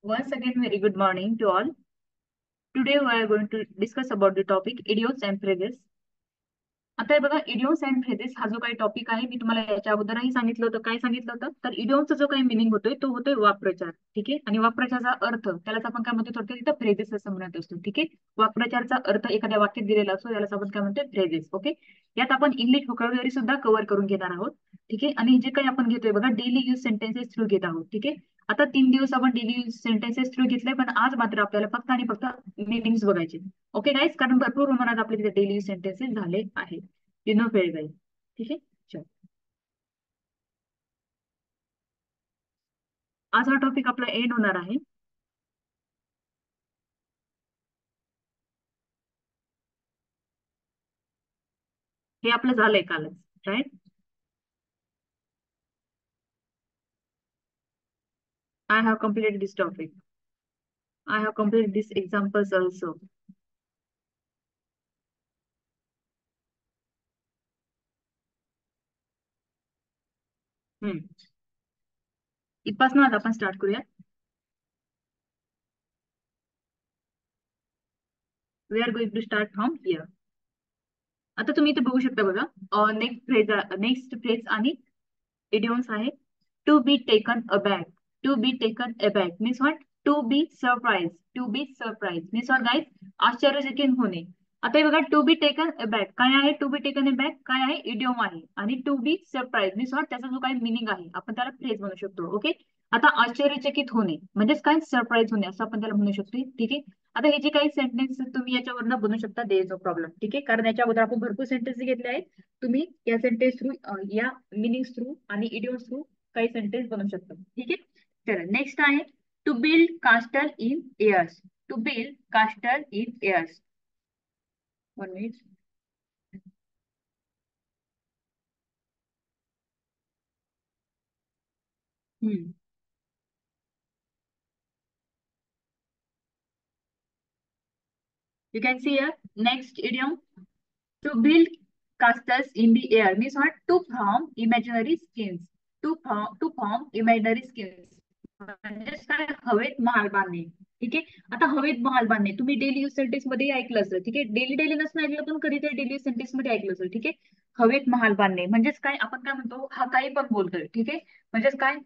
Once again, very good morning to all. Today we are going to discuss about the topic idioms and phrases. आता हे बघा इडियोम्स and phrases हा जो काही topic आहे मी तुम्हाला याच्या अगोदरही सांगितलं होतं. काय सांगितलं होतं तर इडियोमचा जो काही मिनिंग होतोय तो होतोय वाक्प्रचार. ठीक आहे. आणि वाक्प्रचाराचा अर्थ त्यालाच आपण काय म्हणतो थोडक्यात इथं फ्रेजेस असं म्हणत असतो. ठीक आहे. वाक्प्रचारचा अर्थ एखाद्या वाक्यात दिलेला असतो त्यालाच आपण काय म्हणतोय फ्रेजेस. ओके. यात आपण इंग्लिश व्होकॅब्युलरी सुद्धा कव्हर करून घेणार आहोत. ठीक आहे. आणि जे काही आपण घेतोय बघा डेली यूज सेंटेन्सेस थ्रू घेत आहोत. ठीक आहे. आता 3 दिवस आपण डेली यूज सेंटेन्सेस थ्रू घेतले पण आज मात्र आपल्याला फक्त आणि फक्त मिनिंग्स बघायचे. ओके गाईज कारण भरपूर प्रमाणात आपले तिथे डेली यूज सेंटेन्सेस झाले आहेत. यू नो व्हेरी वेल. ठीक आहे. चल आज हा टॉपिक आपला एंड होणार आहे. हे आपलं झालंय कालच. Right. I have completed this topic. I have completed this examples also. इथपासून आता आपण स्टार्ट करूया. We are going to start from here. आता तुम्ही इथे बघू शकता बघा नेक्स्ट फ्रेज आणि इडियम्स आहे to be taken aback. To be taken aback means what to be surprise. To be surprise means what guys आश्चर्यचकित होणे. आता हे बघा टू बी टेकन अबॅक काय आहे. टू बी टेकन अबॅक काय आहे इडियम आहे. आणि to be surprise means what त्याचा जो काही मिनिंग आहे आपण त्याला फ्रेज म्हणू शकतो. ओके. आता आश्चर्यचकित होणे म्हणजेच काय सरप्राईज होणे असं आपण त्याला म्हणू शकतो. ठीक आहे. आता हे जे काही सेंटेन्स तुम्ही याच्यावरनं बनवू शकता दे इज नो प्रॉब्लेम. ठीक आहे. कारण याच्या अगोदर आपण भरपूर सेंटेन्स घेतले आहेत. तुम्ही या सेंटेन्स थ्रू या मिनिंग थ्रू आणि इडियम्स थ्रू काही सेंटेन्स बनवू शकतो. ठीक आहे. चला नेक्स्ट आहे to build castle in airs. To build castle in airs. 1 minute. Hmm. You can see here next idiom to build castles in the air means what to form imaginary skins. To form imaginary skins म्हणजेच काय हवेत महाल बांधणे. ठीक आहे. आता हवेत महाल बांधणे तुम्ही डेली यूज सेंटेन्स मध्ये ऐकलं असेल. ठीक आहे. डेली डेली नसणं ऐकलं पण कधीतरी डेली यूज सेंटेन्स मध्ये ऐकलं असेल. ठीक आहे. हवेत महाल बांधणे म्हणजेच काय आपण काय म्हणतो हा काही पण बोलतोय. ठीक आहे. म्हणजेच काय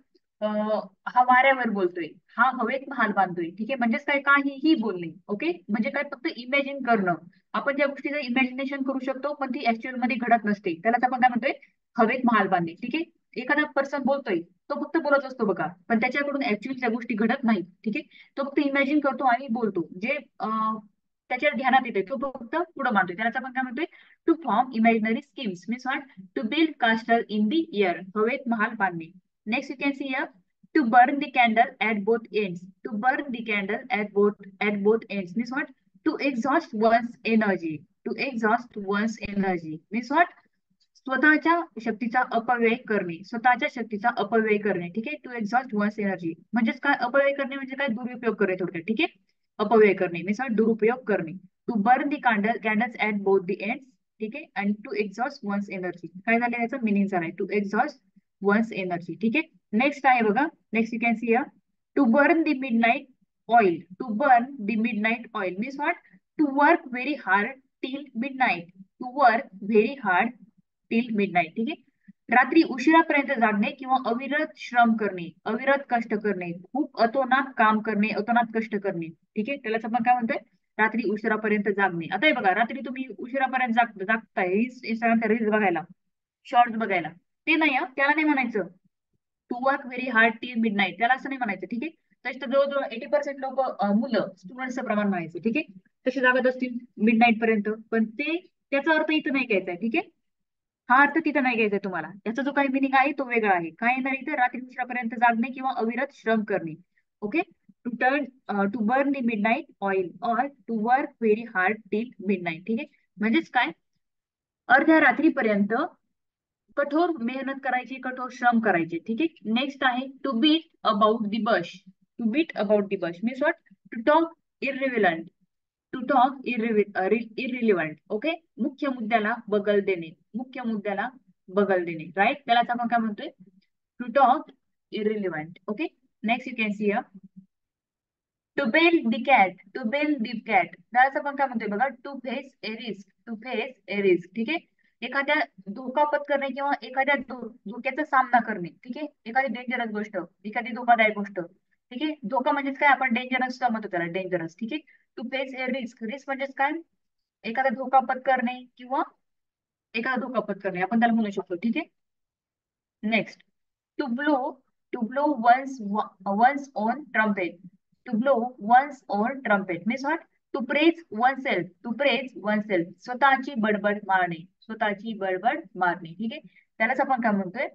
हा वाऱ्यावर बोलतोय. हा हवेत महाल बांधतोय. ठीक आहे. म्हणजेच काय काहीही बोलणे. ओके. म्हणजे काय फक्त इमॅजिन करणं. आपण ज्या गोष्टीचं इमॅजिनेशन करू शकतो पण ती ऍक्च्युअल मध्ये घडत नसते त्यालाच आपण काय म्हणतोय हवेत महाल बांधणे. ठीक आहे. एखादा पर्सन बोलतोय तो फक्त बोलत असतो बघा पण त्याच्याकडून ऍक्च्युअली त्या गोष्टी घडत नाहीत. ठीक आहे. तो फक्त इमॅजिन करतो आणि बोलतो जे त्याच्या ध्यानात येते तो फक्त पुढे मांडतोय त्यालाच आपण काय म्हणतोय to form imaginary schemes means what to build castle in the air हवेत महाल बांधणे. Next you can see here to burn the candle at both ends. To burn the candle at both ends means what? To exhaust one's energy. To exhaust one's energy means what? स्वतःच्या शक्तीचा अपव्यय करणे. स्वतःच्या शक्तीचा अपव्यय करणे. ठीक आहे. टू एक्झॉस्ट वन्स एनर्जी म्हणजेच काय अपव्यय करणे म्हणजे काय दुरुपयोग करणे थोडक्यात. ठीक आहे. अपव्यय करणे मीन्स दुरुपयोग करणे. To burn the candles at both the ends. ठीक आहे. आणि टू एक्झॉस्ट वन्स एनर्जी काय झालं याचा मिनिंग झालाय टू एक्झॉस्ट वन्स एनर्जी. ठीक आहे. नेक्स्ट आहे बघा. Next you can see here to burn the midnight oil. To burn the midnight oil means what to work very hard till midnight. To work very hard till midnight. ठीक आहे. रात्री उशिरापर्यंत जागणे किंवा अविरत श्रम करणे. अविरत कष्ट करणे. खूप अतोनात काम करणे. अतोनात कष्ट करणे. ठीक आहे. त्यालाच आपण काय म्हणतोय रात्री उशिरापर्यंत जागणे. आता हे बघा रात्री तुम्ही उशिरापर्यंत जागताय इंस्टाग्रामच्या रील्स बघायला शॉर्ट्स बघायला ते नाही त्याला नाही म्हणायचं to work very hard till midnight त्याला असं नाही म्हणायचं. ठीक आहे. तसं जवळजवळ 80% लोक मुलं स्टुडंटचं प्रमाण म्हणायचं. ठीक आहे. तसे जागत असतील मिड नाईट पर्यंत पण ते त्याचा अर्थ इथं नाही घ्यायचा आहे. ठीक आहे. हा अर्थ तिथं नाही घ्यायचा तुम्हाला. याचा जो काही मिनिंग आहे तो वेगळा आहे. काय येणार इथं रात्री उशिरापर्यंत जागणे किंवा अविरत श्रम करणे. Okay. To burn the midnight oil or to work very hard till midnight. ठीक आहे. म्हणजेच काय अर्ध्या रात्रीपर्यंत कठोर मेहनत करायची कठोर श्रम करायचे. ठीक आहे. नेक्स्ट आहे to beat about the bush. To beat about the bush means what to talk irrelevant. To talk irrelevant. Okay. मुख्य मुद्द्याला बगल देणे. मुख्य मुद्द्याला बगल देणे. राईट. त्यालाच आपण काय म्हणतोय to talk irrelevant. Okay. Next you can see to bell the cat, to bell the cat, त्याच आपण काय म्हणतोय बघा, to face a risk, to face a risk, ठीक आहे. एखाद्या धोका पत्करणे किंवा एखाद्या धोक्याचा सामना करणे, ठीक आहे. एखादी डेंजरस गोष्ट, एखादी धोकादायक गोष्ट, ठीक आहे. धोका म्हणजेच काय, आपण डेंजरस म्हणतो त्याला, डेंजरस, ठीक आहे. To face a risk, risk म्हणजेच काय, एखादा धोका पत्करणे किंवा एखादा धोका पत्करणे आपण त्याला म्हणू शकतो, ठीक आहे. Next, to blow, to blow one's own trumpet, to blow one's own trumpet means what, to praise oneself, to praise oneself, स्वतःची बडबड मारणे, स्वतःची बडबड मारणे, ठीक आहे. त्यालाच आपण काय म्हणतोय,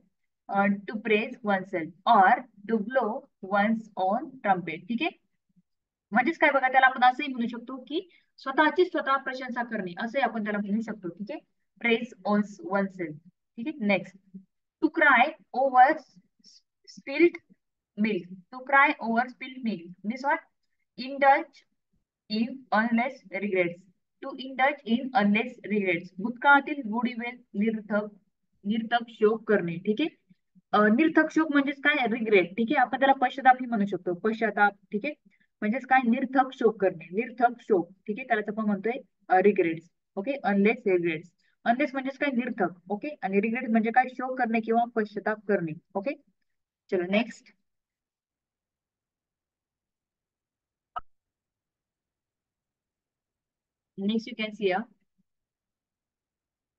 to praise oneself or to blow one's own trumpet, ठीक आहे. म्हणजेच काय बघा, त्याला आपण असंही म्हणू शकतो की स्वतःची स्वतः प्रशंसा करणे, असे आपण त्याला म्हणू शकतो, ठीक आहे. प्रेज oneself, ठीक आहे. Next, to cry over spilled milk, to cry over spilled milk means what, indulge in unless regrets, to indulge in unless regrets, भूतकाळातील बुडीवेल निर्थक निर्थक शोक करणे, ठीक आहे. निर्थक शोक म्हणजेच काय, रिग्रेट, ठीक आहे. आपण त्याला पश्चाताप म्हणू शकतो, पश्चाताप, ठीक आहे. म्हणजेच काय, निर्थक शोक करणे, निर्थक शोक, ठीक आहे. त्यालाच आपण म्हणतोय regrets, okay. Unless regrets, unless म्हणजेच काय, निर्थक, ओके. आणि रिग्रेट म्हणजे काय, शोक करणे किंवा पश्चाताप करणे, ओके. चलो next, next you can see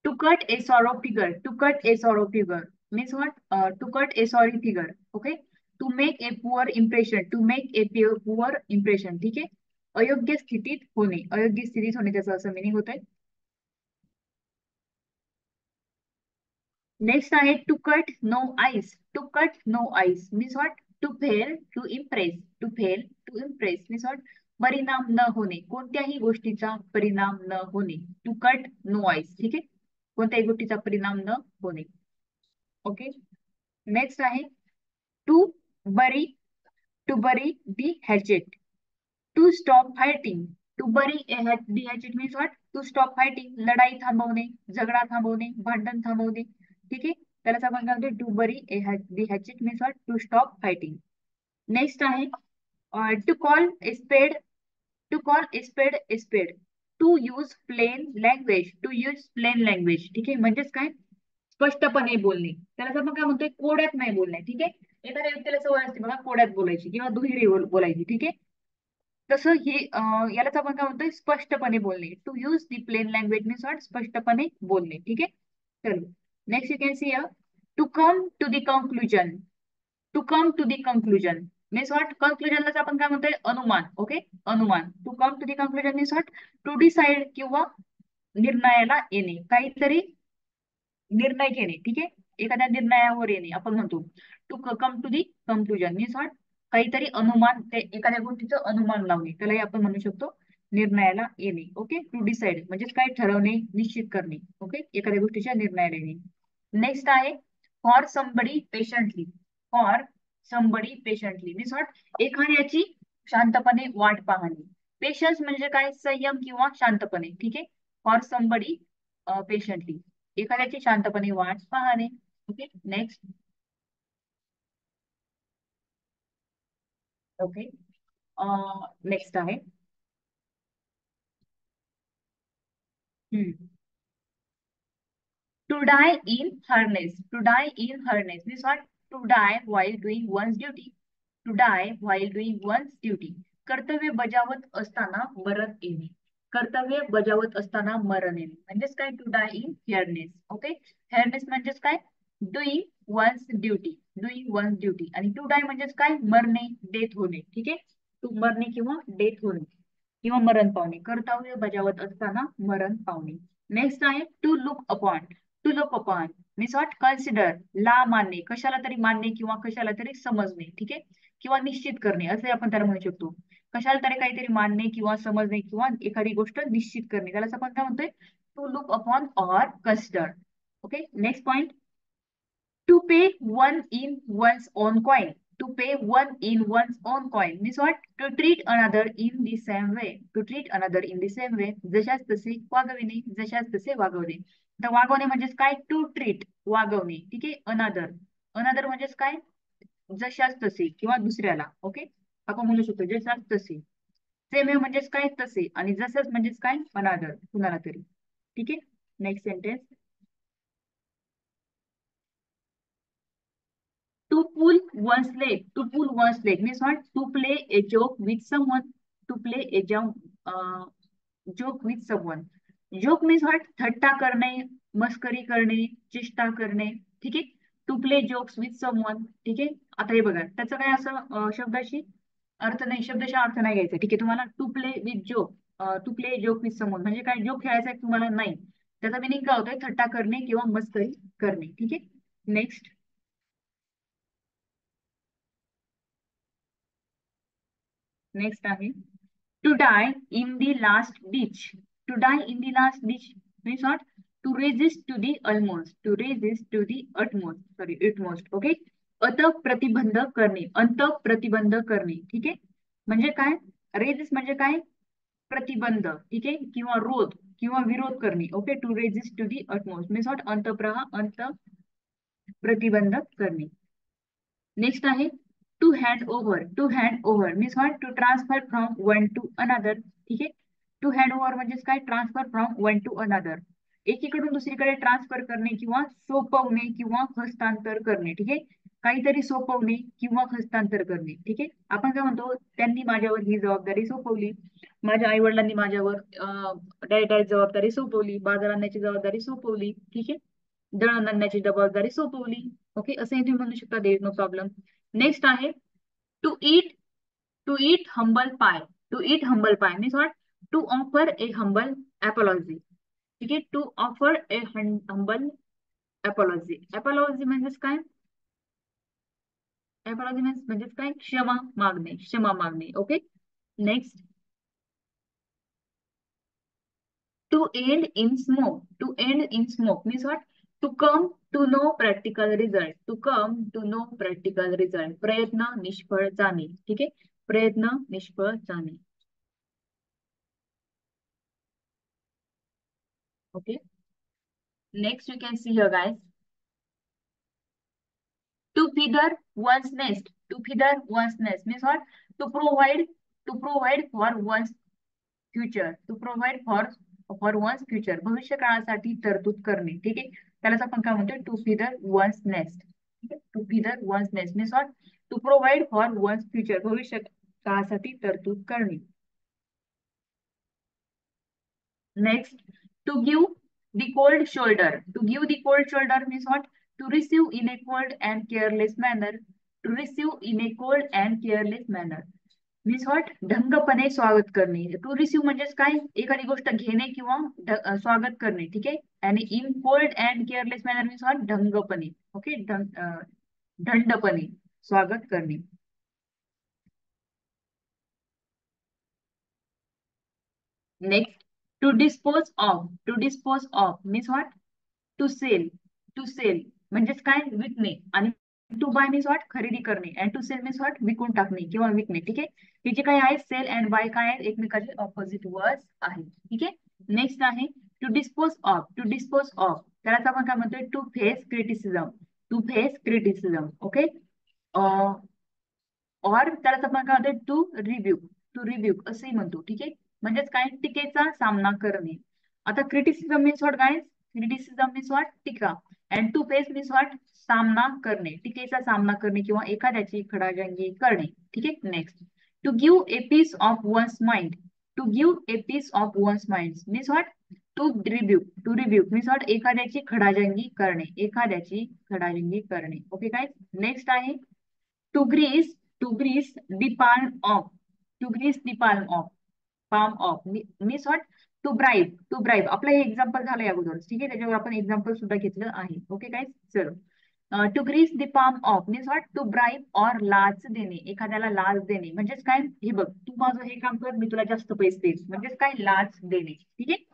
to cut a sorrow figure, to cut a sorrow figure means what, to cut a sorry figure, okay. To make a poor impression, to make a poor impression, ठीक आहे. अयोग्य स्थितीत होणे, अयोग्य स्थितीत होणे त्याचं असं मिनिंग होत आहे. नेक्स्ट आहे to cut no ice, to cut no ice means what, to fail to impress, to fail to impress means what, परिणाम न होणे, कोणत्याही गोष्टीचा परिणाम न होणे, टू कट नो आईस, ठीक आहे. कोणत्याही गोष्टीचा परिणाम न होणे, ओके. नेक्स्ट आहे to bury, to bury the hatchet, to stop fighting, to bury the hatchet means what, to stop fighting, लढाई थांबवणे, झगडा थांबवणे, भांडण थांबवणे, ठीक आहे. त्यालाच आपण काय म्हणतो, to bury the hatchet means what, to stop fighting. Next आहे to call a spade, to call a spade a spade, to use plain language, to use plain language, ठीक आहे. म्हणजेच काय, स्पष्टपणे बोलणे, त्याला आपण काय म्हणतोय, कोड्यात नाही बोलणे, ठीक आहे. एखाद्या व्यक्तीला सवय असते बघा कोड्यात बोलायची किंवा दुहेरी बोलायची, ठीक आहे. तसं हे यालाच आपण काय म्हणतोय, स्पष्टपणे बोलणे, to use the plain language means what, स्पष्टपणे बोलणे, ठीक आहे. चलो next you can see to come to the conclusion, to come to the conclusion means what, कंक्लुजनलाच आपण काय म्हणतोय, अनुमान, ओके. अनुमान, to come to the conclusion means what, to decide किंवा निर्णयाला येणे, काहीतरी निर्णय घेणे, ठीक आहे. एखाद्या निर्णयावर येणे आपण म्हणतो to come to the conclusion means what, काहीतरी अनुमान, ते एखाद्या गोष्टीचं अनुमान लावणे, त्यालाही आपण म्हणू शकतो निर्णयाला येणे, ओके. टू डिसाइड म्हणजेच काय, ठरवणे, निश्चित करणे, ओके. एखाद्या गोष्टीच्या निर्णयाला येणे. नेक्स्ट आहे for somebody patiently, for somebody patiently means what, एखाद्याची शांतपणे वाट पाहणे, पेशन्स म्हणजे काय, संयम किंवा शांतपणे, ठीक आहे. फॉर समबडी पेशंटली, एखाद्याची शांतपणे वाट पाहणे, ओके. Next, okay. नेक्स्ट आहे to die in harness, to die in harness means what, to die while doing one's duty, to die while doing one's duty, कर्तव्य बजावत असताना मरण येणे, कर्तव्य बजावत असताना मरण येणे म्हणजेच काय, to die in harness, okay. Harness म्हणजेच काय, doing one's duty, doing one's duty, आणि टू डाय म्हणजेच काय, मरणे, डेथ होणे, ठीक आहे. टू मरणे किंवा डेथ होणे किंवा मरण पावणे, कर्तव्य बजावत असताना मरण पावणे. नेक्स्ट आहे to look upon, to look upon means what, consider, ला मानणे, कशाला तरी मानणे किंवा कशाला तरी समजणे, ठीक आहे. किंवा निश्चित करणे असे आपण त्याला म्हणू शकतो, कशाला तरी काहीतरी मानणे किंवा समजणे किंवा एखादी गोष्ट निश्चित करणे, त्याला आपण काय म्हणतोय, to look upon or consider, okay. Next point, to pay one in one's own coin, to pay one in one's own coin means what, to treat another in the same way, to treat another in the same way, जशाच तसे वागविणे, जशाच तसे वागवणे. तर वागवणे म्हणजेच काय, to treat, वागवणे, ठीक आहे. अनादर, अनादर म्हणजेच काय, जशाच तसे किंवा दुसऱ्याला, ओके. आपण म्हणू शकतो जशाच तसे, सेम आहे म्हणजेच काय तसे, आणि जसंच म्हणजेच काय अनादर, कुणाला तरी. ठीक आहे. Next sentence. To pull one's leg. To pull one's leg means what? To play a joke with someone. To play a joke with someone. Joke means what? थट्टा करणे, मस्करी करणे, चेष्टा करणे. ठीक आहे. To play jokes with someone. ठीक आहे. आता हे बघा, त्याचं काय असं शब्दाशी अर्थ नाही, शब्दाशी अर्थ नाही घ्यायचा. ठीक आहे. तुम्हाला to play with joke, to play joke with someone म्हणजे काय, जोक खेळायचा आहे तुम्हाला नाही. त्याचा मिनिंग काय होतोय, थट्टा करणे किंवा मस्करी करणे. ठीक आहे. नेक्स्ट. नेक्स्ट आहे to die in the last ditch. To die in the last ditch means what? To resist to the almost. To resist to the utmost, sorry utmost. Okay. अत प्रतिबंध करणे, अंत प्रतिबंध करणे. ठीक आहे. म्हणजे काय, रेजिस्ट म्हणजे काय, प्रतिबंध. ठीक आहे. किंवा रोध किंवा विरोध करणे. Okay. To resist to the utmost means what? अंत प्रतिबंध करणे. नेक्स्ट आहे to hand over. To hand over means what? To transfer from one to another. ठीक आहे. टू हँड ओव्हर म्हणजेच काय, transfer from one to another, एकीकडून दुसरीकडे ट्रान्सफर करणे किंवा सोपवणे किंवा हस्तांतर करणे. ठीक आहे. काहीतरी सोपवणे किंवा हस्तांतर करणे. ठीक आहे. आपण काय म्हणतो, त्यांनी माझ्यावर ही जबाबदारी सोपवली, माझ्या आई वडिलांनी माझ्यावर डायरेक्ट जबाबदारी सोपवली, बाजार आणण्याची जबाबदारी सोपवली. ठीक आहे. दळण आणण्याची जबाबदारी सोपवली. ओके. असंही तुम्ही म्हणू शकता, देर नो प्रॉब्लेम. नेक्स्ट आहे to eat. To eat humble pie. To eat humble pie means what? To offer a humble apology. ठीक आहे. To offer a humble apology. Apology म्हणजेच काय, अपॉलॉजी म्हणजेच काय, क्षमा मागणे, क्षमा मागणे. Okay. Next. To end in smoke. To end in smoke means what? To come to no practical result. To come to no practical result. प्रयत्न निष्फळ जाणे. ठीक आहे. प्रयत्न निष्फळ जाणे. Okay. Next you can see here guys. To feather one's nest. To feather one's nest means what? To provide. To provide for one's future. To provide for one's future. भविष्य काळासाठी तरतूद करणे. ठीक आहे. त्यालाच आपण काय म्हणतो, टू फिदर वन्स नेस्ट. ठीक आहे. To feather one's nest means what? To provide for one's future. भविष्य काळासाठी तरतूद करणे. Next. To give the cold shoulder. To give the cold shoulder means what? To receive in a cold and careless manner. To receive in a cold and careless manner means what? ढंगपणे स्वागत करणे. To receive म्हणजेच काय, एखादी गोष्ट घेणे किंवा स्वागत करणे. ठीक आहे. आणि in cold and careless manner means what? ढंगपणे. ओके. ढंडपणे स्वागत करणे. Next. To dispose of. To dispose of means what? To sell. To sell म्हणजेच काय, विकणे. आणि टू बाय मीन्स व्हॉट? खरेदी करणे. And to sell means what? विकून टाकणे किंवा विकणे. ठीक आहे. हे जे काय आहे, सेल अँड बाय काय आहेत, एकमेकाचे ऑपोजिट वर्ड्स आहेत. ठीक आहे. नेक्स्ट आहे to dispose of. To dispose of त्यालाच आपण काय म्हणतोय, to face criticism. To face criticism. Okay. और त्यालाच आपण काय म्हणतो, टू रिव्ह्यू. टू रिव्ह्यू असंही म्हणतो. ठीक आहे. म्हणजेच काय, टीकेचा सामना करणे. आता criticism means what guys? Criticism means what? टीका. And to face means what? सामना करणे, टीकेचा सामना करणे किंवा एखाद्याची खडाजंगी करणे. ठीक आहे. Next. To give a piece of one's mind. To give a piece of one's mind means what? To review. To review means what? एखाद्याची खडाजंगी करणे. एखाद्याची खडाजंगी करणे. ओके काय. नेक्स्ट आहे to grease. To grease the palm of. To grease the palm of. Palm of means what? To bribe. To bribe आपलं हे एक्झाम्पल झालं अगोदर. ठीक आहे. त्याच्यावर आपण एक्झाम्पल सुद्धा घेतलं आहे. ओके काय. चलो. To grease the palm of means what? To bribe or लाच देणे. एखाद्याला लाच देणे म्हणजेच काय, हे बघ तू माझं हे काम कर, मी तुला जास्त पैसे देईन, म्हणजेच काय, लाच देणे. ठीक आहे.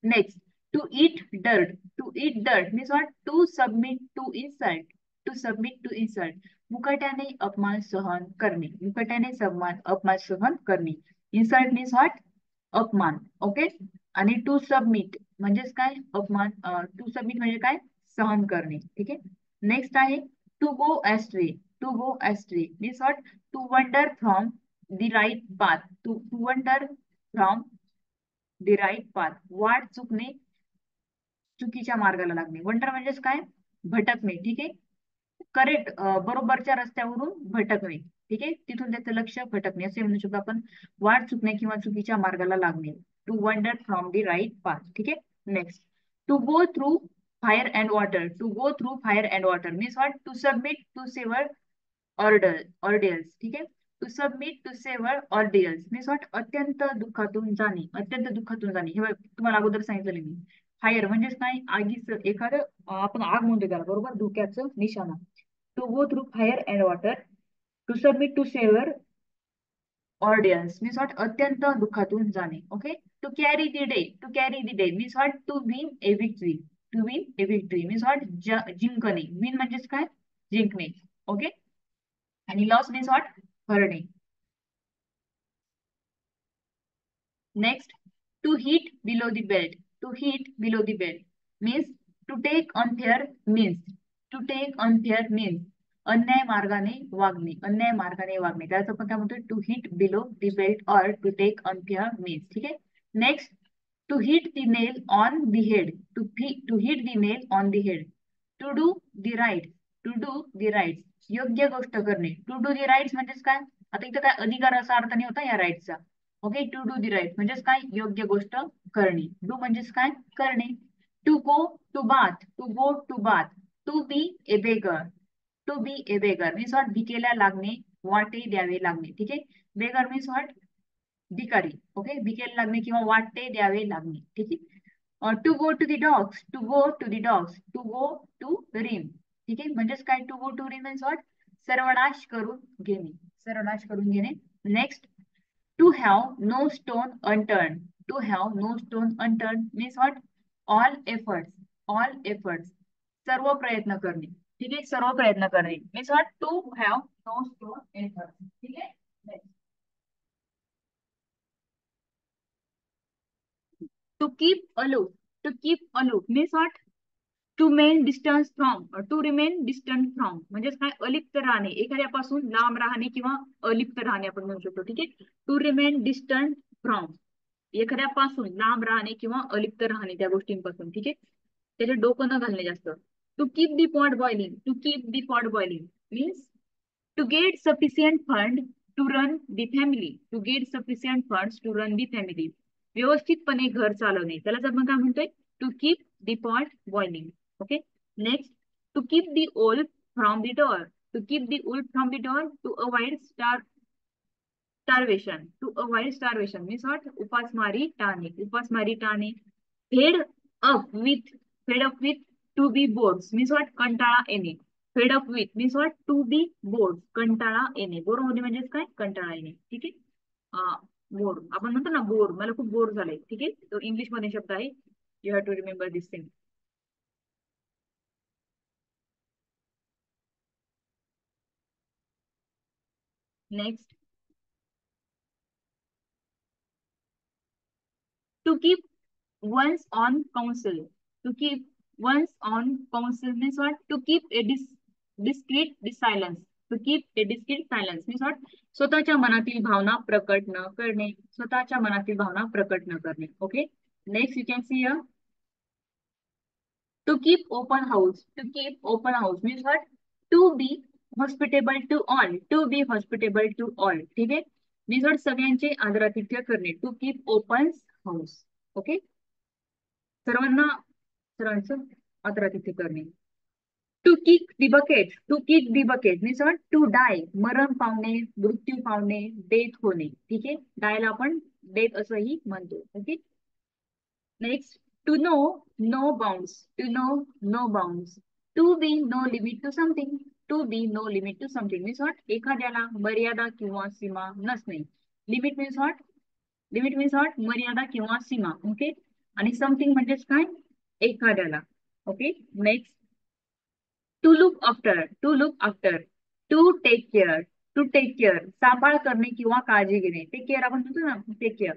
Next. To eat dirt. To eat dirt means what? To submit to insult. To submit to insult मुकाट्याने अपमान सहन करणे. मुकाट्याने अपमान सहन करणे. Insult means what? अपमान. ओके. आणि टू सबमिट म्हणजेच काय, अपमान. टू सबमिट म्हणजे काय, सहन करणे. ठीक आहे. नेक्स्ट आहे to go astray. To go astray means what? To wander from the right path, to wander from the right path, वाट चुकणे, चुकीच्या मार्गाला लागणे. वंडर म्हणजेच काय? भटकणे. ठीक आहे. करेक्ट, बरोबरच्या रस्त्यावरून भटकणे. ठीक आहे, तिथून त्याचं लक्ष भटकणे असे म्हणू शकतो आपण. वाट चुकणे किंवा चुकीच्या मार्गाला लागणे. To wander from the right path. ठीक आहे. Next, to go through fire and water. To go through fire and water means what? To submit to severe ordeals. ठीक आहे. To submit to severe ordeals means what? अत्यंत दुःखातून जाणे, अत्यंत दुःखातून जाणे. हे तुम्हाला अगोदर सांगितलं मी. फायर म्हणजेच काय? आगीचं एखादं, आपण आग म्हणतो त्याला, बरोबर, धोक्याचं निशाणा. To go through fire and water, to submit to severe ordeals means what? अत्यंत दुःखातून जाणे. Okay. To carry the day, to carry the day means what? To win a victory. To win a victory means what? जिंकणे. Win म्हणजेच काय? जिंकणे. Okay. आणि loss means what? हरणे. Next, to hit below the belt. To hit below the belt means to take unfair means. To take unfair means अन्याय मार्गाने वागणे. अन्याय मार्गाने वागणे. त्याचा आपण काय म्हणतो? To hit below the belt और टू टेक अनफेअर मीन्स. ठीक आहे. Next, to hit the nail on the head. To hit the nail on the head. To do the right. To do the right योग्य गोष्ट करणे. To do the rights म्हणजेच काय? आता इथं काय अधिकार असा अर्थ नाही होता या राईटचा. Okay. To do the right म्हणजेच काय? योग्य गोष्ट करणे. डू म्हणजेच काय? करणे. To go to bath. To go to bath. To be a beggar. To be a beggar means what? भिकेला लागणे, वाटे द्यावे लागणे. ठीक आहे. Beggar means what? भिकारी. ओके. भिकेला लागणे किंवा वाटे द्यावे लागणे. ठीक आहे. To go to the dogs. To go to the dogs. To go to रिम. ठीक आहे. म्हणजेच काय? To go to rim means what? सर्वनाश करून घेणे. सर्वनाश करून घेणे. Next, to have no stone unturned. To have no stone unturned means what? All efforts. All efforts. सर्व प्रयत्न करणे. ठीक आहे. सर्व प्रयत्न करणे means what? To have no stone unturned. ठीक आहे. Next. To keep aloof. To keep aloof means what? To main distance from. To remain distance from म्हणजेच काय? अलिप्त राहणे, एखाद्यापासून लांब राहणे किंवा अलिप्त राहणे आपण म्हणू शकतो. ठीक आहे. टू रिमेन डिस्टन्स फ्रॉम, एखाद्यापासून लांब राहणे किंवा अलिप्त राहणे त्या गोष्टींपासून. ठीक आहे. त्याचे डोकं न घालणे जास्त. To keep the pot boiling. To keep the pot boiling means to get sufficient fund to run the family. To get sufficient fund to run the family व्यवस्थितपणे घर चालवणे, त्यालाच आपण काय म्हणतोय? To keep the pot boiling. Okay. Next, to keep the wolf from the door. To keep the wolf from the door to avoid starvation. To avoid starvation means what? उपासमारी टाळणे. उपासमारी टाळणे. Fed up with. Fed up with. To be bored means what? कंटाळा येणे. Fed up with means what? To be bored. कंटाळा येणे. Bore होणे म्हणजेच काय? कंटाळा येणे. ठीक आहे. बोर आपण म्हणतो ना, बोर, मला खूप बोर झालंय. ठीक आहे. तो इंग्लिश मध्ये शब्द आहे. You have to remember this thing. Next, to keep one's on counsel. To keep one's on counsel means what? To keep a discreet silence. To keep a discreet silence means what? स्वतःच्या मनातील भावना प्रकट न करणे. स्वतःच्या मनातील भावना प्रकट न करणे. Okay. Next, you can see here. To keep open house. To keep open house means what? To be hospitable to all. To be hospitable to all. ठीक आहे. Means what? सगळ्यांचे आदरातिथ्य करणे. To keep open house. Okay. सर्वांना, सर्वांचं आदरातिथ्य करणे. To kick the bucket. To kick the bucket means what? To die. मरण पावणे, मृत्यू पावणे, डेथ होणे. ठीक आहे. डायला आपण डेथ असंही म्हणतो. Okay. Next, to know no bounds. To know no bounds. To be no limit to something. To be no limit to something means what? एखाद्याला मर्यादा किंवा सीमा नसणे. Limit means what? Limit means what? मर्यादा किंवा सीमा. Okay. आणि something म्हणजेच काय? एखाद्याला. Okay. Next, to look after. To look after. To take care. To take care सांभाळ करणे किंवा काळजी घेणे. टेक केअर आपण म्हणतो ना, take care.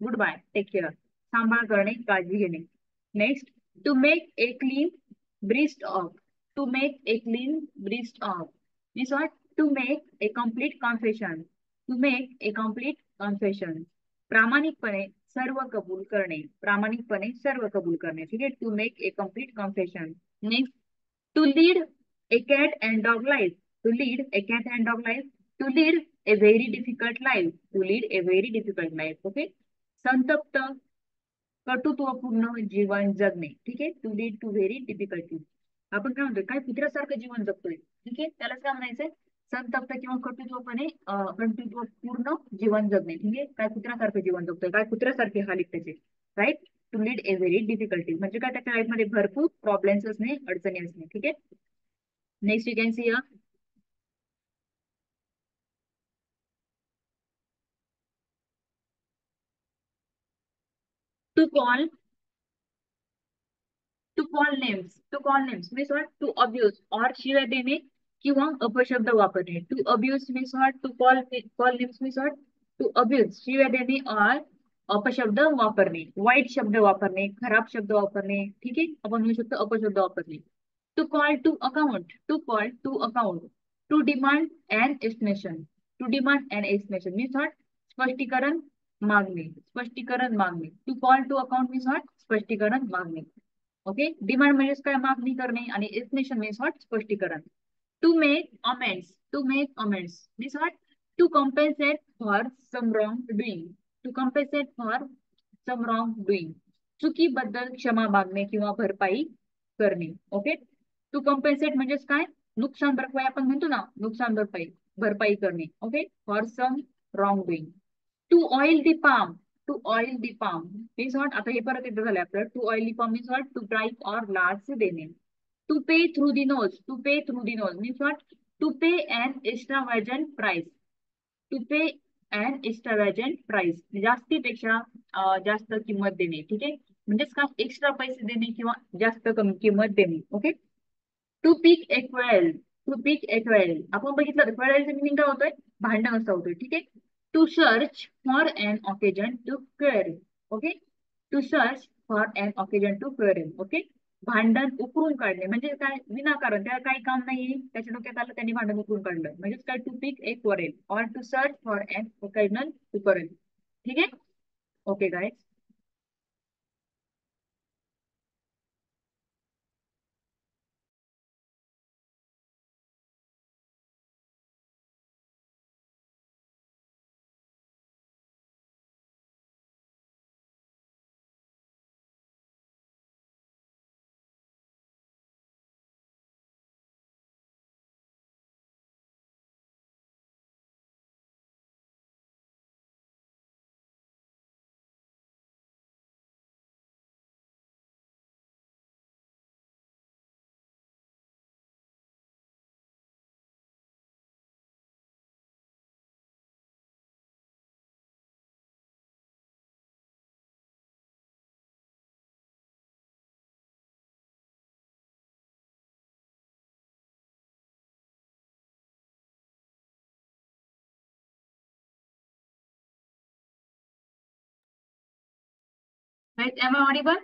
Good bye. Take care सांभाळ करणे, काळजी घेणे. Next, to make a clean breast of. To make a clean breast of means what? To make a complete confession. To make a complete confession, प्रामाणिकपणे सर्व कबूल करणे, प्रामाणिकपणे सर्व कबूल करणे. ठीक आहे, to make a complete confession. Next, to lead a cat and dog life, to lead a cat and dog life, to lead a very difficult life, to lead a very difficult life. Okay, संतप्त कर्तृत्वपूर्ण जीवन जगणे. ठीक आहे, to lead to very difficulty. आपण काय म्हणतोय, काय कुत्र्यासारखं जीवन जगतोय. ठीक आहे, त्यालाच काय म्हणायचंय, संतप्त किंवा कर्तृत्वपूर्ण जीवन जगणे. ठीक आहे, काय कुत्र्यासारखं जीवन जगतोय, काय कुत्र्यासारखे हाल आहेत त्याचे. Right, to lead a very difficulty म्हणजे काय, त्याच्या लाईफमध्ये भरपूर प्रॉब्लेम्स असणे, अडचणी असणे. ठीक आहे, next you can see to call, to call names means what, to abuse और शिव्या देणे किंवा अपशब्द वापरणे. To abuse means what, to call call names means what, to abuse शिव्या देणे और अपशब्द वापरणे, वाईट शब्द वापरणे, खराब शब्द वापरणे. ठीक आहे, आपण म्हणू शकतो अपशब्द वापरणे. To call to account, to call to account, to demand and estimation, to demand and estimation means what, स्पष्टीकरण मागणे, स्पष्टीकरण मागणे. To call to account means what, स्पष्टीकरण मागणे. ओके, डिमांड म्हणजेच काय, मागणी करणे, आणि एक्सप्लेनेशन मीन्स व्हॉट, स्पष्टीकरण. To make amends, to make amends means what, to compensate for some wrong doing, to compensate for some wrong doing, चुकीबद्दल क्षमा मागणे किंवा भरपाई करणे. ओके, टू कॉम्पेन्सेट म्हणजेच काय, नुकसान भरपाई आपण म्हणतो ना, नुकसान भरपाई, भरपाई करणे. Okay, for some wrong doing. To oil the palm, to oil the palm means what, आता हे परत एकदा झालं आपलं. To oil the palm means what, to bright or large देणे. To pay through the nose, to pay through the nose means what, to pay an extravagant price, to pay an extravagant price जास्तीपेक्षा जास्त किंमत देणे. ठीक आहे, म्हणजेच काय, extra पैसे देणे किंवा जास्त कमी किंमत देणे. Okay, to pick a quarrel, to pick a quarrel आपण बघितलं, क्वेलचा मिनिंग काय होतोय, भांडण असं होतोय. ठीक आहे, to search for an occasion to quarrel. Okay, to search for an occasion to quarrel. Okay, भांडण उकरून काढणे म्हणजे काय, विनाकारण त्याला काही काम नाही, त्याच्या डोक्यात आलं त्यांनी भांडण उकरून काढलं, म्हणजेच काय, to pick a quarrel or to search for an occasion to quarrel. ठीक आहे, okay guys. Guys, am I audible?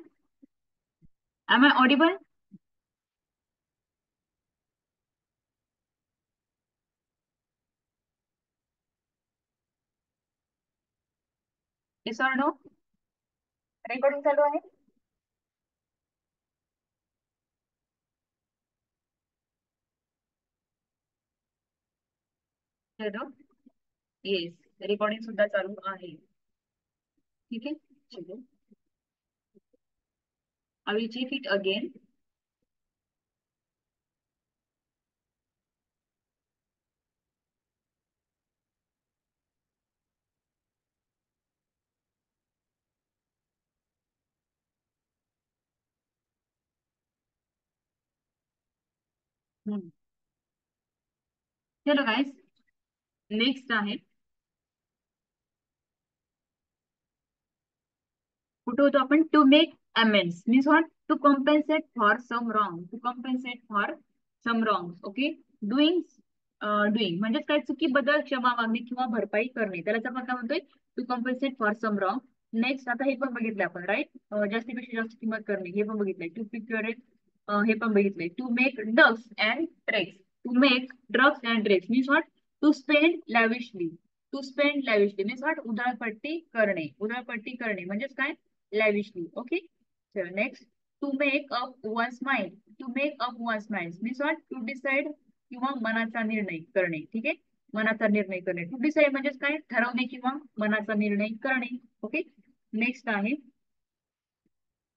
Am I audible? Yes or no? Recording चालू आहे. चलो, येस, रेकॉर्डिंग सुद्धा चालू आहे. ठीक आहे, चलो, I will check it again. हम्म. चलो गाइस, नेक्स्ट आहे, कुठे होतो आपण, to make amends means what, to compensate for some wrong, to compensate for some wrong. Okay, doing, doing म्हणजेच काय, चुकीबद्दल क्षमा मागणे किंवा भरपाई करणे, त्यालाच आपण काय म्हणतोय, to compensate for some wrong. Next, आता हे पण बघितलं आपण, राईट, जास्तीपेक्षा जास्त किंमत करणे, हे पण बघितलंय. टू प्रिक्युअर, हे पण बघितलंय. To make ducks and drakes, to make ducks and drakes means what, to spend lavishly, to spend lavishly means what उधळपट्टी करणे, उधळपट्टी करणे म्हणजेच काय लॅविशली. ओके चलो next. To make up one's mind, to make up one's mind means what to decide किंवा मनाचा निर्णय करणे. ठीक आहे, मनाचा निर्णय करणे. टू डिसाइड म्हणजेच काय ठरवणे किंवा मनाचा निर्णय करणे. ओके नेक्स्ट आहे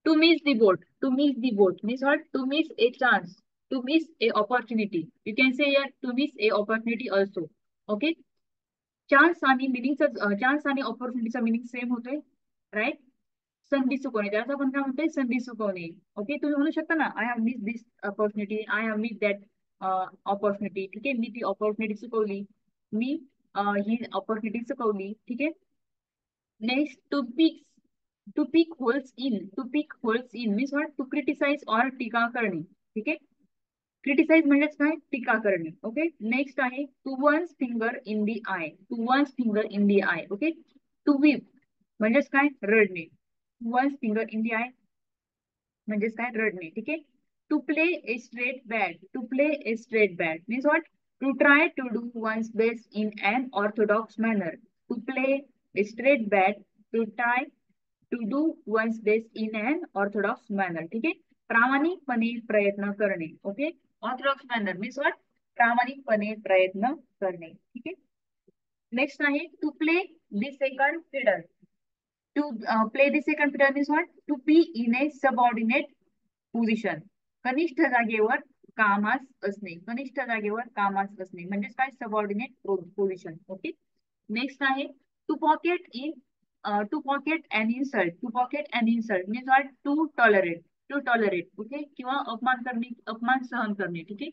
to miss the boat. To miss the boat means what? To miss a chance. To miss a opportunity. You can say here to miss a opportunity also. Okay. Chance आणि मिनिंगचा chance आणि ऑपॉर्च्युनिटीचा meaning same होतोय right. संधी चुकवणे त्याला आपण काय म्हणतोय संधी चुकवणे. ओके तुम्ही म्हणू शकता ना I have miss this opportunity, I have miss that opportunity. ठीक आहे, मी ती ऑपॉर्च्युनिटी चुकवली, मी ही ऑपॉर्च्युनिटी चुकवली. ठीक आहे next. To pick holes in, to pick holes in means what to criticize और टीका करणे. ठीक आहे, क्रिटिसाइज म्हणजेच काय टीका करणे. ओके नेक्स्ट आहे to one's finger in the eye, to one's finger in the eye. Okay to weep म्हणजेच काय रडणे, to one's finger in the eye म्हणजेच काय रडणे. ठीक आहे to play a straight bat, to play a straight bat means what to try to do one's best in an orthodox manner. To play a straight bat, to try to do one's best in an orthodox manner. ठीक आहे प्रामाणिकपणे प्रयत्न करणे. Okay orthodox manner means what प्रामाणिकपणे प्रयत्न करणे. ठीक आहे नेक्स्ट आहे to play the second fiddle. To play the second fiddle means what to be in a subordinate position. कनिष्ठ जागेवर कामास असणे, कनिष्ठ जागेवर कामास असणे म्हणजेच काय सबऑर्डिनेट पोझिशन. ओके नेक्स्ट आहे to pocket in, to pocket an insult, to pocket an insult means what to tolerate, to tolerate. Okay किंवा अपमान करणे, अपमान सहन करणे. ठीक आहे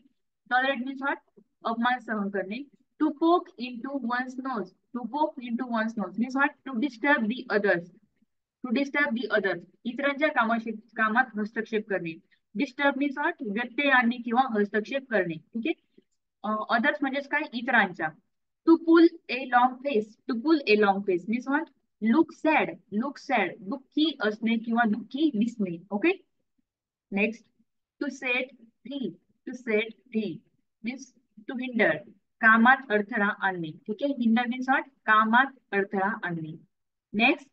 टॉलरेट मीन्स व्हॉट अपमान सहन करणे. To poke in to one's nose, to poke in to one's nose means what to disturb the others, to disturb the others इतरांच्या कामात हस्तक्षेप करणे. डिस्टर्ब मीन्स व्हॉट व्यत्यय आणणे किंवा हस्तक्षेप करणे. ठीक आहे अदर्स म्हणजेच काय इतरांच्या. To pull a long face, to pull a long face means what look sad, look sad दुःखी असणे किंवा दुःखी दिसणे. Okay next to set free, to set free means to hinder कामात अडथळा आणणे. ठीक आहे हिंडर मीन्स व्हॉट कामात अडथळा आणणे. Next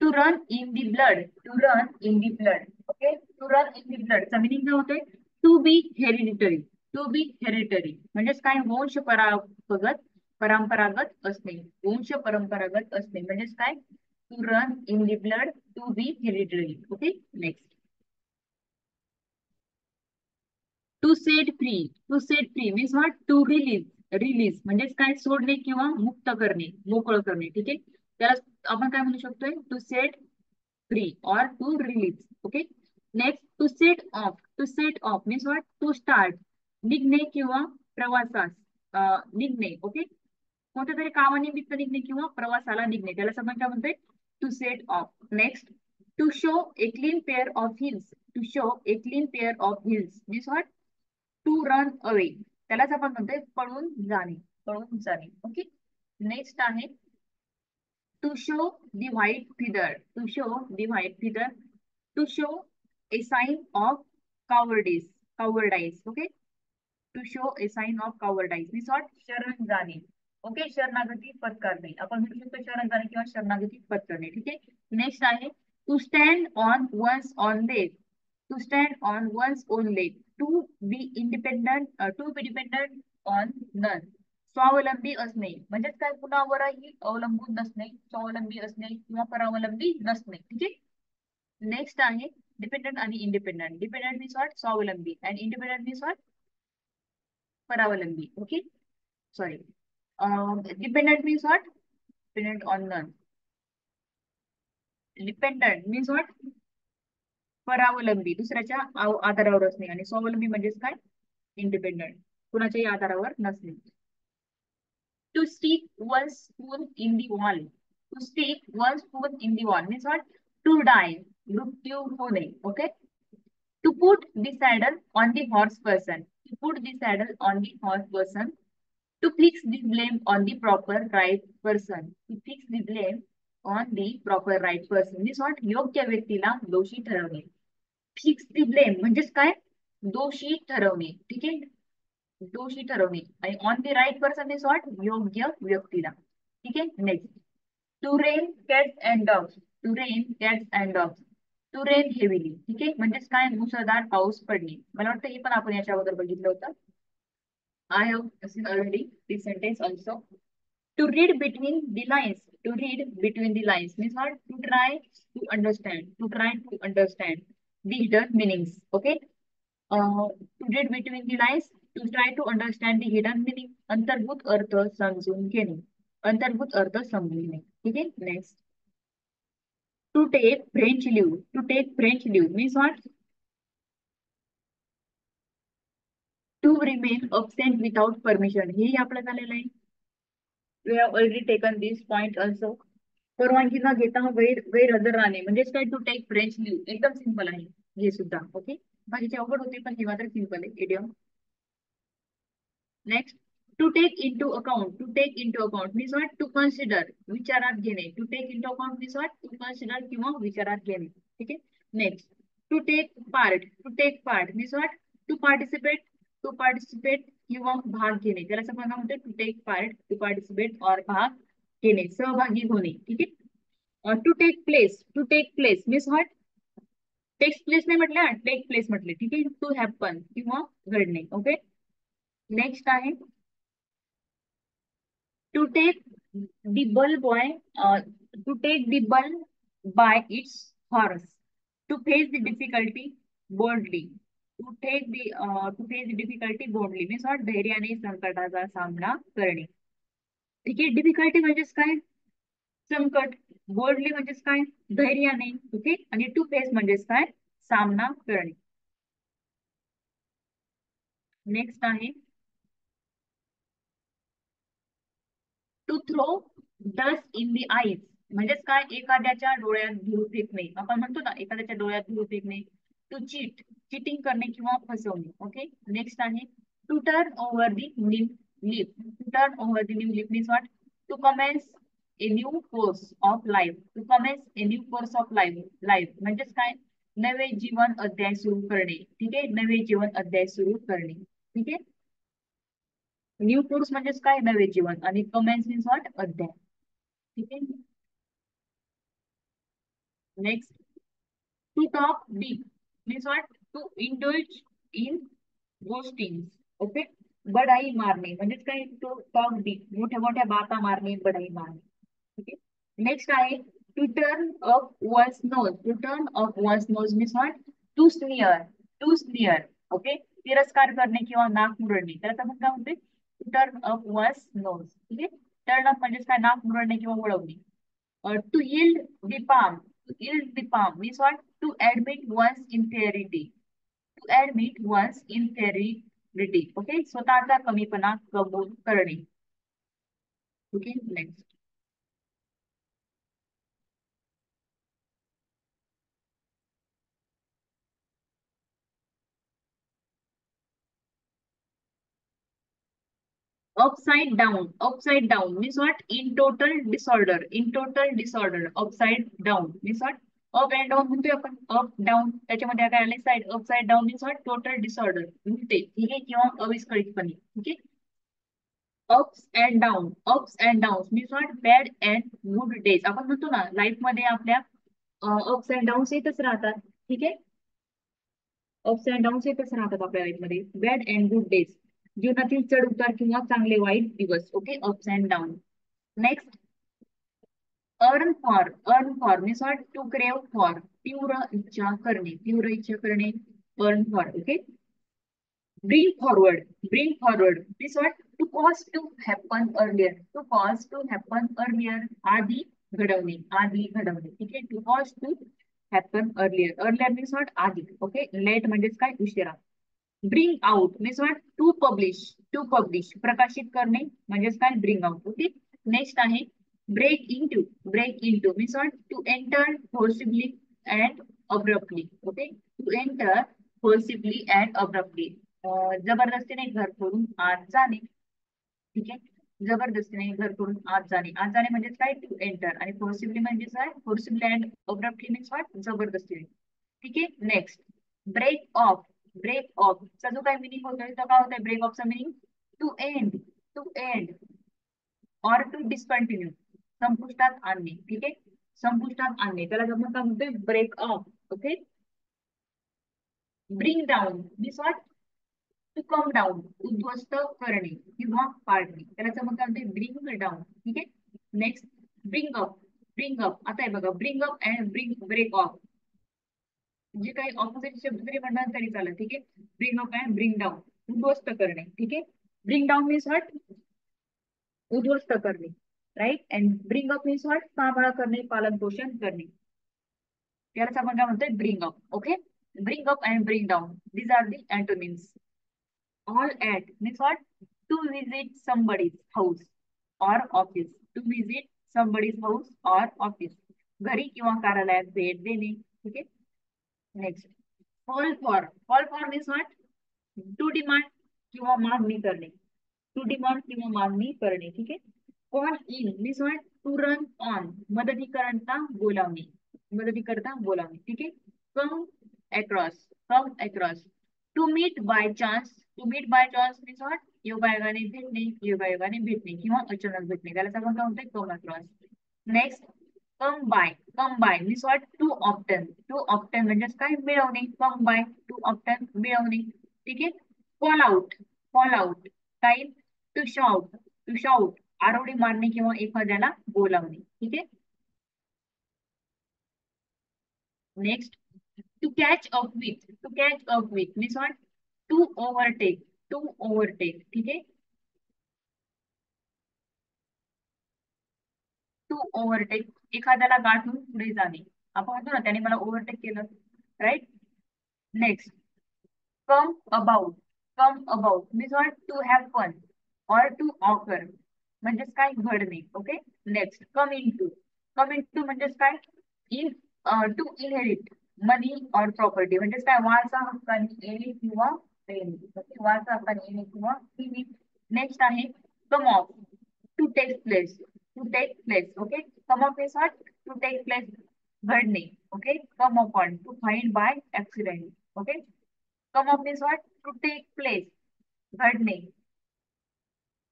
to run in the blood, to run in the blood. Okay to run in the blood चा meaning काय होतोय to be hereditary, to be hereditary म्हणजेच काय वंश परागत, परंपरागत असणे, वंश परंपरागत असणे म्हणजेच काय to run in the blood, to be hereditary. Okay next to set free, to set free means what to release, release म्हणजेच काय सोडणे किंवा मुक्त करणे, मोकळं करणे. ठीक आहे त्याला आपण काय म्हणू शकतोय टू सेट फ्री और to release. Okay next to set off, to set off means what to start निघणे किंवा प्रवासास निघणे. ओके कोणत्या तरी कामानिमित्त निघणे किंवा प्रवासाला निघणे त्याला आपण काय म्हणतोय to set off. Next to show a clean pair of heels, to show a clean pair of heels means what to run away त्यालाच आपण म्हणतोय पळून जाणे, पळून जाणे. ओके नेक्स्ट आहे to show the white feather, to show the white feather to show a sign of cowardice, cowardice. Okay to show a sign of cowardice means what शरण जाणे. ओके शरणागती पत्करणे आपण म्हणू शकतो शरण जाणे किंवा शरणागती पत्करणे. ठीक आहे नेक्स्ट आहे to stand on one's own leg, to stand on one's own leg. To be independent, to be dependent on none स्वावलंबी असणे म्हणजेच काय कुणावरही अवलंबून नसणे, स्वावलंबी असणे किंवा परावलंबी नसणे. ठीक आहे नेक्स्ट आहे डिपेंडंट आणि इंडिपेंडंट. डिपेंडंट मीन्स व्हॉट स्वावलंबी अँड इंडिपेंडंट मीन्स व्हॉट परावलंबी. Okay sorry dependent means what dependent on none, dependent means what परावलंबी दुसऱ्याच्या आधारावर असणे आणि स्वावलंबी म्हणजेच काय इंडिपेंडंट कुणाच्याही आधारावर नसणे. To stick one spoon in the wall, to stick one spoon in the wall means what to die मृत्यू होणे. Okay to put the saddle on the horse person, to put the saddle on the horse person. To fix the blame on the proper right person, to fix the blame on the proper right person means what योग्य व्यक्तीला दोषी ठरवणे. Fix the blame म्हणजेच काय दोषी ठरवणे. ठीक आहे दोषी ठरवणे आणि on the right person is what योग्य व्यक्तीला. ठीक आहे. Next, to rain cats and dogs. To rain cats and dogs. To rain heavily. ठीक आहे, म्हणजेच काय, मुसळधार पाऊस पडणे. मला वाटतं हे पण आपण याच्या अगोदर बघितलं होतं. I have seen already this sentence also. To read between the lines. To read between the lines means what? To try to understand. To try to understand the hidden meanings. Okay. To read between the lines. To try to understand the hidden meaning. अंतर्भूत अर्थ समजून घेणे. अंतर्भूत अर्थ समजून घेणे. ठीक आहे. Next. To take French leave. To take French leave means what? To remain absent without permission. हे आपलं झालेलं आहे. We have already taken this point also. परवानगी न घेता गैरहजर राहणे म्हणजेच काय, टू टेक फ्रेंच लिव्ह. एकदम सिंपल आहे हे सुद्धा. ओके, बाकीचे अवघड होते पण हे मात्र सिंपल आहे idiom. Next, to take into account. To take into account means what? To consider, विचारात घेणे. To take into account means what? To consider किंवा विचारात घेणे. ठीक आहे. Next, to take part. To take part means what? To participate. To participate किंवा भाग घेणे. त्याला असं म्हणतो to take part, to participate और भाग घेणे, सहभागी होणे. ठीक आहे. To take place. To take place means what? Text place नाही म्हटलं, टेक प्लेस म्हटले. ठीक आहे. टू हॅपन किंवा घडणे. ओके. नेक्स्ट आहे to take the bull by. To take the bull by its horns. To face the difficulty boldly. To take the to face the difficulty boldly means what? धैर्याने संकटाचा सामना करणे. ठीक आहे. Difficulty म्हणजेच काय? संकट. बोल्डली म्हणजेच काय? धैर्याने. ओके. आणि टू फेस म्हणजेच काय? सामना करणे. नेक्स्ट आहे to throw dust in the eyes. म्हणजेच काय? एखाद्याच्या डोळ्यात धूळ फेकणे. आपण म्हणतो ना एखाद्याच्या डोळ्यात धूळ फेकणे. टू चीट, चिटिंग करणे किंवा फसवणे. ओके. नेक्स्ट आहे to turn over the new leaf. To turn over the new leaf means what? To commence a new course of life. To commence a new course of life. Life म्हणजेच काय? नवे जीवन अध्याय सुरू करणे. ठीक आहे. नवे जीवन अध्याय सुरू करणे. ठीक आहे. न्यू कोर्स म्हणजेच काय? नवे जीवन. आणि कमेन्स मीन्स व्हॉट? अध्याय. ठीक आहे. Next, to talk deep means what? To indulge in गोष्टींस. ओके. बढाई मारणे म्हणजेच काय? टू टॉक डीप, मोठ्या मोठ्या बाता मारणे, बढाई मारणे. ठीक आहे. नेक्स्ट आहे to turn up one's nose. To turn up one's nose means what? To sneer. To sneer. Okay. तिरस्कार करणे किंवा नाक मुरडणे. त्याला आपण काय म्हणते? To turn up one's nose. ठीक आहे. टर्न अप म्हणजेच काय? नाक मुरडणे किंवा वळवणे. To yield the palm. To yield the palm means what? To admit one's inferiority. To admit one's inferiority. Okay. स्वतःचा कमीपणा कबूल करणे. Okay. Next. Upside down. Upside down means what? In total disorder. In total disorder. Upside down means what? Up and down म्हणतोय आपण. Up down त्याच्यामध्ये काय आले? Side. Upside down means what? Total disorder, उलटे. ठीक आहे. किंवा अविस्कळीतपणे. ठीक आहे. Ups and down. Ups and down means what? Bad and good days. आपण म्हणतो ना लाईफ मध्ये आपल्या अप्स अँड डाऊन्स येतच राहतात. ठीक आहे. अप्स अँड डाऊन्स येतच राहतात आपल्या लाईफ मध्ये. बॅड अँड गुड डेज, जीवनातील चढ उतार किंवा चांगले वाईट दिवस. Okay. Ups and down. Next, yearn for. Yearn for means what? To crave for, तीव्र इच्छा करणे. तीव्र इच्छा करणे. Yearn for. Okay. Bring forward. Bring forward means what? To cause to happen earlier. To cause to happen earlier. आधी घडवणे. आधी घडवणे. ठीक आहे. To cause to happen earlier. Earlier means what? आधी. Okay. Late म्हणजेच काय? उशिरा. Bring out means what? To publish. To publish. प्रकाशित करणे म्हणजेच काय? Bring out. Okay. Next आहे break into. Break into means what? To enter forcibly and abruptly. Okay. To enter forcibly and abruptly. जबरदस्तीने घर सोडून आत जाणे. ठीक आहे. जबरदस्तीने घर सोडून आत जाणे. आत जाणे म्हणजेच काय? To enter. आणि फोर्सिबली म्हणजे काय? Forcibly and abruptly means what? जबरदस्तीने. ठीक आहे. Next, break off. Break off चा जो काय मिनिंग होतोय तो काय होतोय? ब्रेक ऑफचा meaning to end. To end. Or to discontinue, संपुष्टात आणणे. ठीक आहे, संपुष्टात आणणे त्याला आपण काय म्हणतोय, break off. Okay. Bring down means what, to come down, उद्ध्वस्त करणे किंवा पाडणे त्याला आपण काय म्हणतोय, ब्रिंग डाऊन. ठीक आहे. Next, bring up. Bring up आता आहे बघा, bring up and bring break off, जे काही ऑपोजिट शब्द जरी म्हणणार तरी चालेल. ठीक आहे. Bring up and bring down, उद्ध्वस्त करणे. ठीक आहे. ब्रिंग डाऊन मीन्स व्हॉट, उद्ध्वस्त करणे. Right. And bring up means what, सांभाळ करणे, पालन पोषण करणे. त्यालाच आपण काय म्हणतोय, bring up. Okay. Bring up and bring down, these are the antonyms. All at means what, to visit somebody's house or office. To visit somebody's house or office, घरी किंवा कार्यालयात भेट देणे. ठीक आहे. Next, call for. Call for means what, to demand किंवा मागणी करणे. टू डिमांड किंवा मागणी करणे. ठीक आहे. Call in means what, to run on, मदतीकरता बोलावणे. मदतीकरता बोलावणे. ठीक आहे. Come across. Come across, to meet by chance. To meet by chance means what, योगायोगाने भेटणे, योगायोगाने भेटणे किंवा अचानक भेटणे त्याला आपण काय म्हणतोय, come across. Next, come by. Come by means what, to obtain. To obtain म्हणजेच काय, मिळवणे. कम बाय, टू ऑप्टन, मिळवणे. ठीक आहे. Call out. Call out, type, to shout. To shout, आरवडी मारणे किंवा एखाद्याला बोलावणे. ठीक आहे. Next, to catch up with. To catch up with means what, to overtake. To overtake. ठीक आहे. टू ओव्हरटेक, एखाद्याला गाठून पुढे जाणे. आपण म्हणतो ना, त्याने मला ओव्हरटेक केलं. Right. Next, come about. Come about means what, to have fun or to occur, म्हणजेच काय, घडणे. Okay. Next, come in to. Come in to म्हणजेच काय, in, to inherit money or property, म्हणजेच काय, वारसा हक्काने येणे किंवा देणे. ओके. वारसा हक्काने येणे किंवा देणे. नेक्स्ट आहे come off, to take place. To take place. Okay. Come off means what, to take place, घडणे. Okay. Come upon, to find by accident. Okay. Come up means what, to take place, घडणे.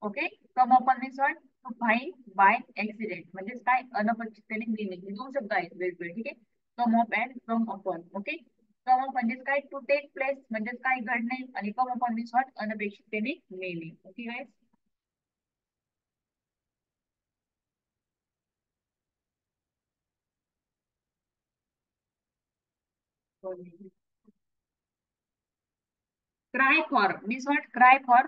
Okay. Come upon means what, to find by accident, म्हणजेच काय, अनपेक्षितपणे मिळणे. हे दोन शब्द आहेत वेगवेगळे. ठीक आहे. Come up and come upon. Okay. Come up म्हणजेच काय, टू टेक प्लेस म्हणजेच काय, घडणे. आणि कम अपॉन मीन्स व्हॉट, अनपेक्षितपणे मिळणे. Okay guys. Cry for means what, cry for,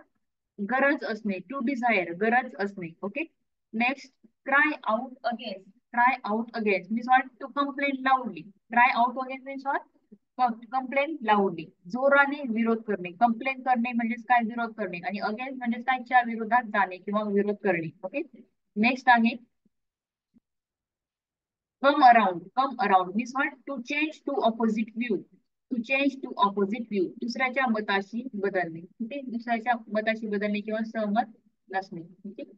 गरज असणे. टू डिझायर, गरज असणे. Okay. Next, cry out against. Cry out against means what, to complain loudly. Cry out against means what, complain loudly, जोराने विरोध करणे. Complain करणे म्हणजेच काय, विरोध करणे. आणि अगेन्स्ट म्हणजेच काय, च्या विरोधात जाणे किंवा विरोध करणे. ओके. नेक्स्ट आहे come around. Come around means what, to change to opposite view. To change to opposite view, दुसऱ्याच्या मताशी बदलणे. ठीक आहे. दुसऱ्याच्या मताशी बदलणे किंवा सहमत नसणे. ठीक आहे.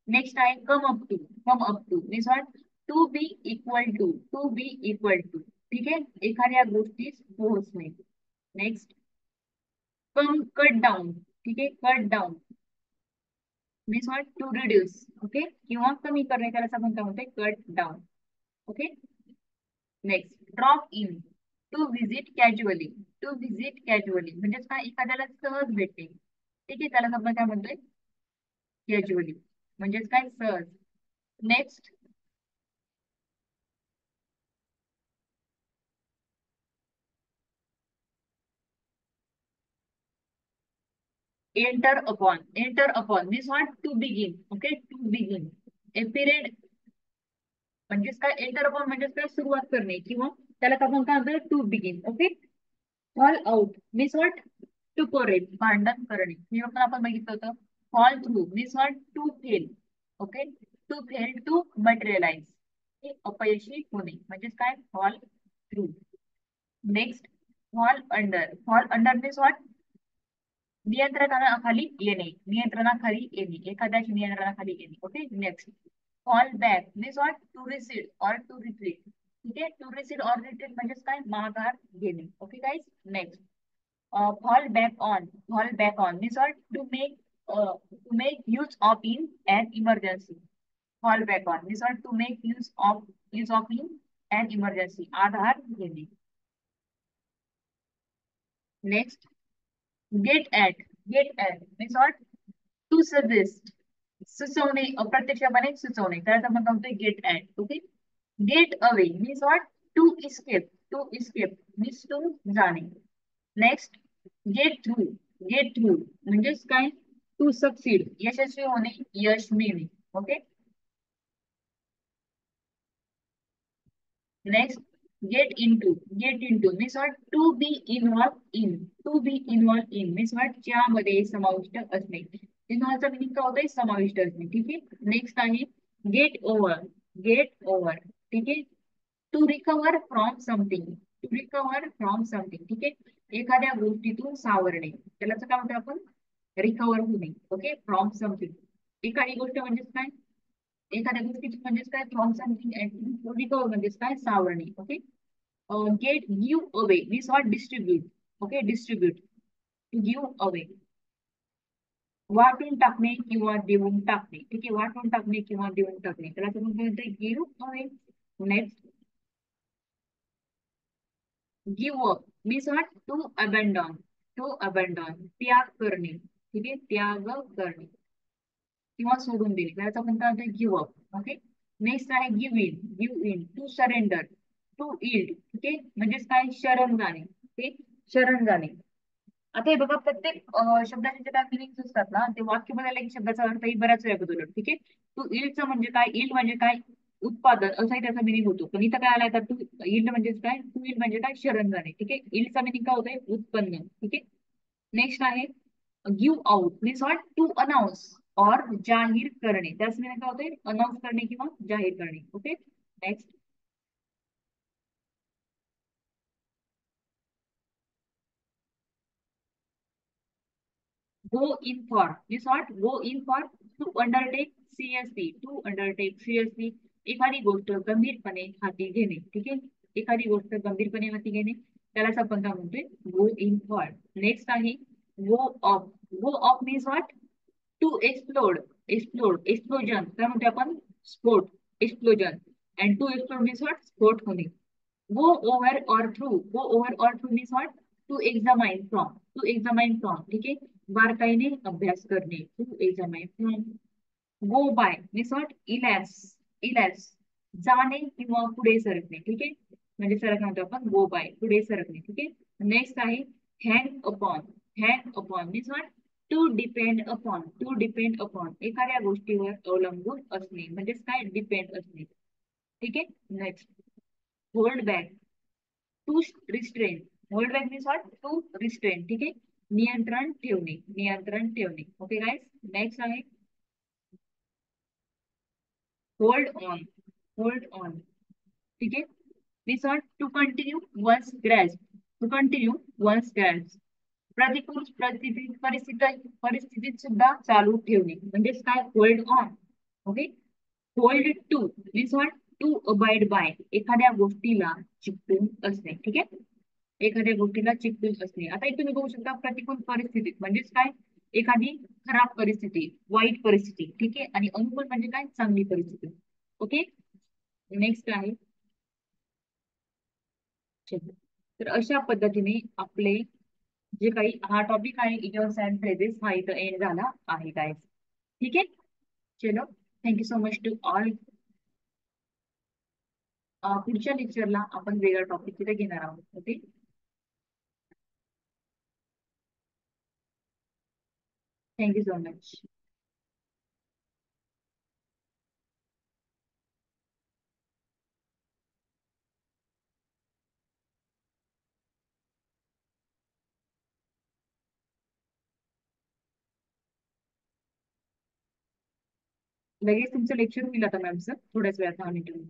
नेक्स्ट आहे come up to. Come up to means what, to be equal to. To be equal to. ठीक आहे. एखाद्या गोष्टीस पोहोचणे. Next, come cut down. ठीक आहे. Cut down means what, to reduce. Okay. किंवा कमी करणे त्याला आपण काय म्हणते, cut down. Okay. Next, drop in. To visit casually. To visit casually म्हणजेच काय, एखाद्याला सहज भेटणे. ठीक आहे. त्याला आपण काय म्हणतोय, कॅज्युअली म्हणजेच काय, सहज. Next, enter upon. Enter upon means what, to begin. Okay. To begin. A period म्हणजेच काय, एंटर अपॉन म्हणजेच काय, सुरुवात करणे किंवा त्याला आपण काय म्हणतो, to begin. Okay. Fall out means what, to quarrel, भांडण करणे. हे पण आपण बघितलं होतं. Fall through means what, to fail. Okay. To fail, to materialize, अपयशी होणे म्हणजेच काय, fall through. Next, fall under. Fall under means what, नियंत्रणाखाली येणे. नियंत्रणाखाली येणे, एखाद्याच्या नियंत्रणाखाली येणे. Okay. Next, fall back means what, to recede or to retreat. ठीक आहे. टू रिसीड ऑर रिट्रीट म्हणजेच काय, माघार घेणे. Okay guys. Next, fall back on. Fall back on means what, to make use of in an emergency. fall back on means what to make use of in an emergency. आधार घेणे. Next, get at. Get at means what to suggest. सुचवणे अप्रत्यक्षपणे सुचवणे त्याला आपण म्हणतोय get at. Okay. Get away means what to escape. To escape means to जाणे. Next, get through. Get through म्हणजेच काय to succeed यशस्वी होणे यश मिळणे. Okay. Next, get into. Get into means what to be involve in. To be involve in means what ज्यामध्ये समाविष्ट असणे. इन्व्हॉल्वचा मिनिंग काय होतंय समाविष्ट असणे. ठीक आहे. नेक्स्ट आहे गेट ओव्हर. Gate over. ठीक आहे. To recover from something. To recover from something. ठीक आहे. एखाद्या गोष्टीतून सावरणे त्याला काय म्हणतो आपण रिकव्हर होणे. ओके. From something. एखादी गोष्ट म्हणजेच काय एखाद्या गोष्टीची म्हणजेच काय फ्रॉम समथिंग. रिकव्हर म्हणजेच काय सावरणे. Okay. Get give away means what distribute. Okay. Distribute to give away. वाटून टाकणे किंवा देऊन टाकणे. ठीक आहे. वाटून टाकणे किंवा देऊन टाकणे त्याला तुम्ही म्हणते give away. Next, give up means what to abandon. To abandon त्याग करणे. ठीक आहे. त्याग करणे किंवा सोडून देणे त्याचा म्हणतात गिव्ह अप. ओके. नेक्स्ट आहे give in. Give in to surrender. To yield. ठीक आहे. म्हणजेच काय शरण जाणे. ओके. शरण जाणे. आता हे बघा प्रत्येक शब्दाचे जे काय मिनिंग असतात ना ते वाक्य बदलले की शब्दाचा अर्थही बऱ्याच वेळा बदलतो. ठीक आहे. टू इल्डचं म्हणजे काय इल्ड म्हणजे काय उत्पादन असाही त्याचा मिनिंग होतो. पण इथं काय आलाय तर टू इल्ड म्हणजेच काय टू इल्ड म्हणजे काय शरण जाणे. ठीक आहे. इल्डचा मिनिंग काय होतंय उत्पन्न. ठीक आहे. नेक्स्ट आहे give out means what to announce और जाहीर करणे. त्याच मिनिंग काय होतंय अनाऊन्स करणे किंवा जाहीर करणे. Okay. Next, go in for means what go in for to undertake seriously. To undertake seriously एखादी गोष्ट गंभीरपणे हाती घेणे. ठीक आहे. एखादी गोष्ट गंभीरपणे हाती घेणे त्यालाच आपण काय म्हणतोय गो इन फॉर. नेक्स्ट आहे go off. Go off means what to explode. Explode explosion काय म्हणतो आपण स्फोट. Explosion and to explode means what स्फोट होणे. Go over or through. Go over or through means what? To examine from. To examine from. ठीक आहे. बारकाईने अभ्यास करणे. To examine from. Go by means what? Elapse. Elapse. जाणे किंवा पुढे सरकणे. ठीक आहे. म्हणजे सरकणे म्हणतो आपण go by. पुढे सरकणे. ठीक आहे. नेक्स्ट आहे hang upon. Hang upon means what? To depend upon. To depend upon. एखाद्या गोष्टीवर अवलंबून असणे. म्हणजेच काय डिपेंड असणे. ठीक आहे. Next, hold back. To restrain. Hold back means what to restrain. ठीक आहे. नियंत्रण ठेवणे. नियंत्रण ठेवणे. Okay guys. नेक्स्ट आहे होल्ड ऑन. Hold on. ठीक आहे. Means what to continue one's grasp. To continue one's grasp. प्रतिकूल परिस्थितीत सुद्धा चालू ठेवणे म्हणजेच काय hold on. Okay. Hold to means what to abide by. एखाद्या गोष्टीला चिकटून असणे. ठीक आहे. एखाद्या गोष्टीला चिकटून असणे. आता इथे तुम्ही बघू शकता प्रतिकूल परिस्थितीत म्हणजेच काय एखादी खराब परिस्थिती वाईट परिस्थिती. ठीक आहे. आणि अनुकूल म्हणजे काय चांगली परिस्थिती. ओके. नेक्स्ट आहे तर अशा पद्धतीने आपले जे काही हा टॉपिक आहे इडियम्स अँड फ्रेजेस हा इथं एंड झाला आहे काय. ठीक आहे. चलो thank you so much to all. पुढच्या लेक्चरला आपण वेगळा टॉपिक तिथे घेणार आहोत. ओके. Thank you so much. लगेच तुमचं लेक्चर होईल आता मॅमचं थोड्याच वेळात 10 मिनिटं.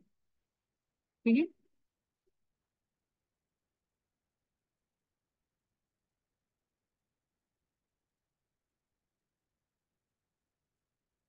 ठीक आहे.